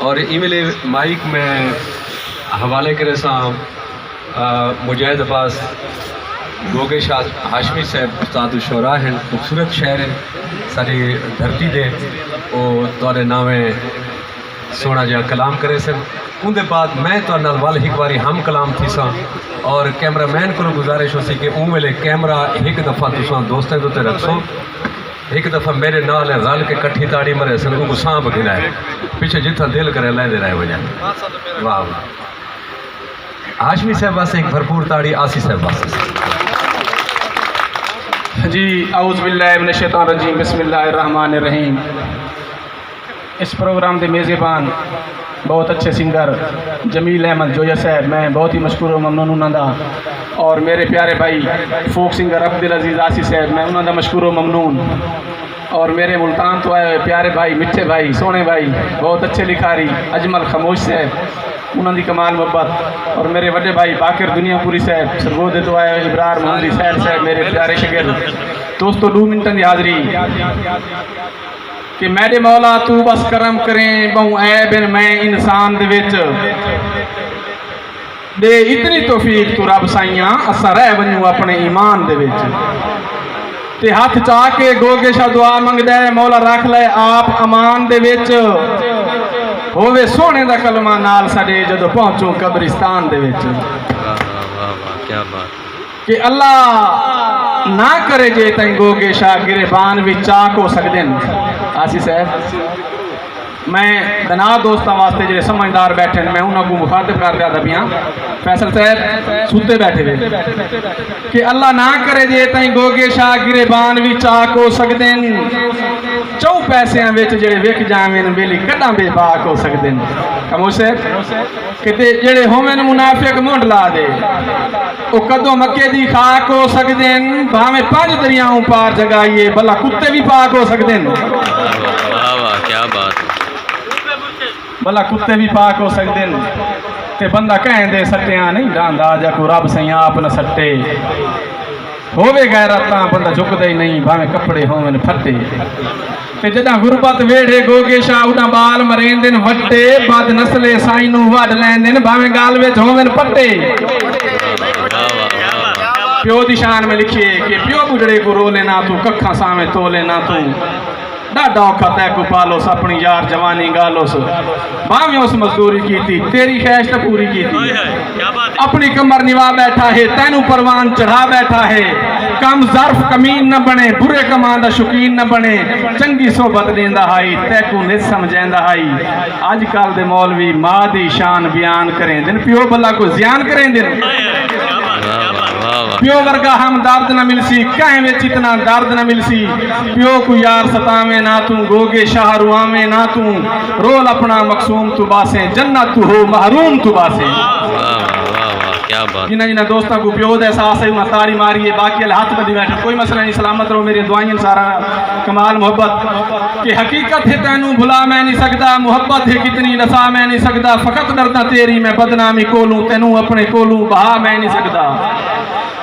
और email mic में हवाले करे सां मुजाहिद अब्बास गोगे शाह हाशमी साहब उस्ताद शोरा हैं, खूबसूरत शहर है सारी धरती दे, वो तुहाडे नामे सोना जहा कलाम करे सन। उनके बाद मैं तुहाडे नाल वल एक बारी हम कलाम थी सा और कैमरामैन को गुजारिश हो सी कि उन वेले कैमरा एक दफ़ा तुसां दोस्तें दे उत्ते रखो, एक दफ़ा मेरे नाल रल के कट्ठी ताड़ी मरे सन, उनको सांप गिराए पिछे जिथा दिल करे लैंदे रहे वजह। वाह वाह, हाशमी साहब वास्ते एक भरपूर ताड़ी, आसी साहब वास्ते जी। औज़ु बिल्लाहि मिनश शैतानिर रजीम, बिस्मिल्लाहिर रहमानिर रहीम। इस प्रोग्राम के मेज़बान बहुत अच्छे सिंगर जमील अहमद जोया साहब, मैं बहुत ही मशकूर ममनून उन्होंने, और मेरे प्यारे भाई फोक सिंगर अब्दुल अजीज़ आसी साहब, मैं उन्होंने मशकूर ममनून, और मेरे मुल्तान तो आए प्यारे भाई मिठे भाई सोने भाई बहुत अच्छे लिखारी अजमल खमोश साहब, उन्होंने कमाल मोहब्बत, और मेरे बड़े भाई बाकिर दुनियापुरी साहब, सरगोदे तो आए इब्रार मोहम्मदी साहब, मेरे प्यारे शगिर्द दोस्तों। 2 मिनटन की हाज़री कि मेरे मौला तू बस करम करें बहु ऐब मैं इंसान दे विच दे इतनी तौफीक तू रब साइया असा रह बनू अपने ईमान दे विच, ते हाथ चा के गोगे शा दुआ मंगदा है मौला रख ले आप अमान दे विच, होवे सोने दा कलमा नाल साडे जदों पहुंचो कब्रिस्तान दे विच। क्या बात कि अल्लाह ना करे जे तई गोगे शाह गिरबान भी चाक हो सकते हैं। आसी साहब मैं दना दोस्तों वास्ते जो समझदार बैठे हैं मैं उन्होंने मुखातिब कर रहा था पिया, फैसल साहब सुते बैठे हुए कि अल्लाह ना करे जे तई गोगे शाह गिरबान भी चाक हो सकते हैं, 4 पैसों जेड़े विक जावें बेली कदा बेबाक हो सकते हैं। खमोश किते जेड़े होवें मुनाफिक मुंड ला दे वो कदों मक्के दी खाक हो सकते हैं, भावें 5 दरियाओं पार जगाइए भला कुत्ते भी पाक हो सकते हैं। क्या बात, भला कुत्ते भी पाक हो सकते हैं, ते बंदा कहते सट्टिया नहीं डांदा जा को रब सैया आप न सट्टे होवे गैरत तां बंदा झुकदा ही नहीं भावें कपड़े होवें फटे, ते जदा गुरबत वेड़े गोगे शाह उड़ा बाल मरेंदे वट्टे बद नस्ले साईं नूं वड लैंदे भावें गाल विच होवें पट्टे। प्यो दी शान में लिखिए कि प्यो बुजड़े को रोले ना तू कखा सावें तोले ना तू, डाडा औखा तै को पालोस अपनी यार जवानी गालोस, भावें उस मजदूरी की थी तेरी ख्वाहिश तो पूरी की थी, अपनी कमर निभा बैठा है तैनू परवान चढ़ा बैठा है, कम ज़र्फ कमीन न बने बुरे कमां दा शौकीन न बने, चंगी सोबत देंदा हाई तैकू नित समझेंदा हाई। अजकल दे मौलवी मां दी शान बयान करें दिन प्यो भला को ज़ियान करें दिन, प्यो वर्गा हम दर्द न मिलसी कहें विच इतना दर्द न मिलसी, प्यो को यार सतावे ना तू गोगे शाह रुआवे ना तू, रोल अपना मकसूम तू बासे जन्नत तू हो महरूम तू बासे। जिन्हें जिन्हें दोस्तों को प्यो का एहसास है उन्हें ताड़ी मारिए, बाकी हाथ बदी बैठे कोई मसला नहीं, सलामत रहो मेरी दुआएं सारा कमाल मोहब्बत कि हकीकत है तैनू भुला मैं नहीं सकता, मुहब्बत है कितनी नसा मैं नहीं सकता, फकत डरदा तेरी मैं बदनामी कोलूं तेनू अपने कोलूं बहा मैं नहीं सकता,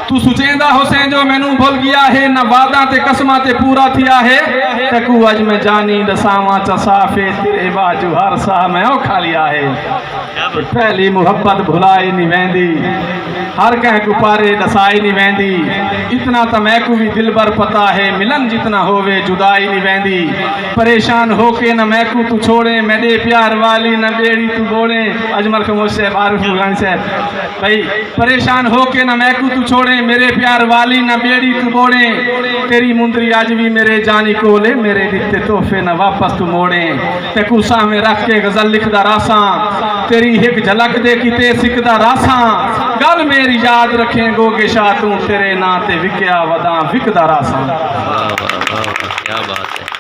तू सुचेंदा हुसैन जो मैनू भूल गया है न वादा ते कसमा ते पूरा थिया है, तकू अज मैं जानी दसावा चसाफे तेरे बाजू हर सा मैं औखा लिया है, पहली मुहब्बत भुलाई नहीं वैंदी हर कह को पारे दसाई नहीं वैंदी, इतना तो मैकू भी दिल भर पता है मिलन जितना होवे जुदाई नहीं वैंदी, परेशान होके न मैकू तू छोड़े मेरे प्यार वाली न बेड़ी तू बोले। अजमल खमोश साहब आरिफ गानी साहब भाई, परेशान होके न मैकू तू छोड़े मेरे प्यार वाली न बेड़ी तू बोड़े, तेरी मुंदरी आज भी मेरे जानी कोले मेरे दिते तोहफे न वापस तू मोड़े, ते कुसा में रख के गजल लिखदा रासा तेरी एक झलक दे किते सिकदा रासा, गल मेरी याद रखें गोगे शाह तू तेरे ना ते विकया वदा विकदा रासा। क्या बात है।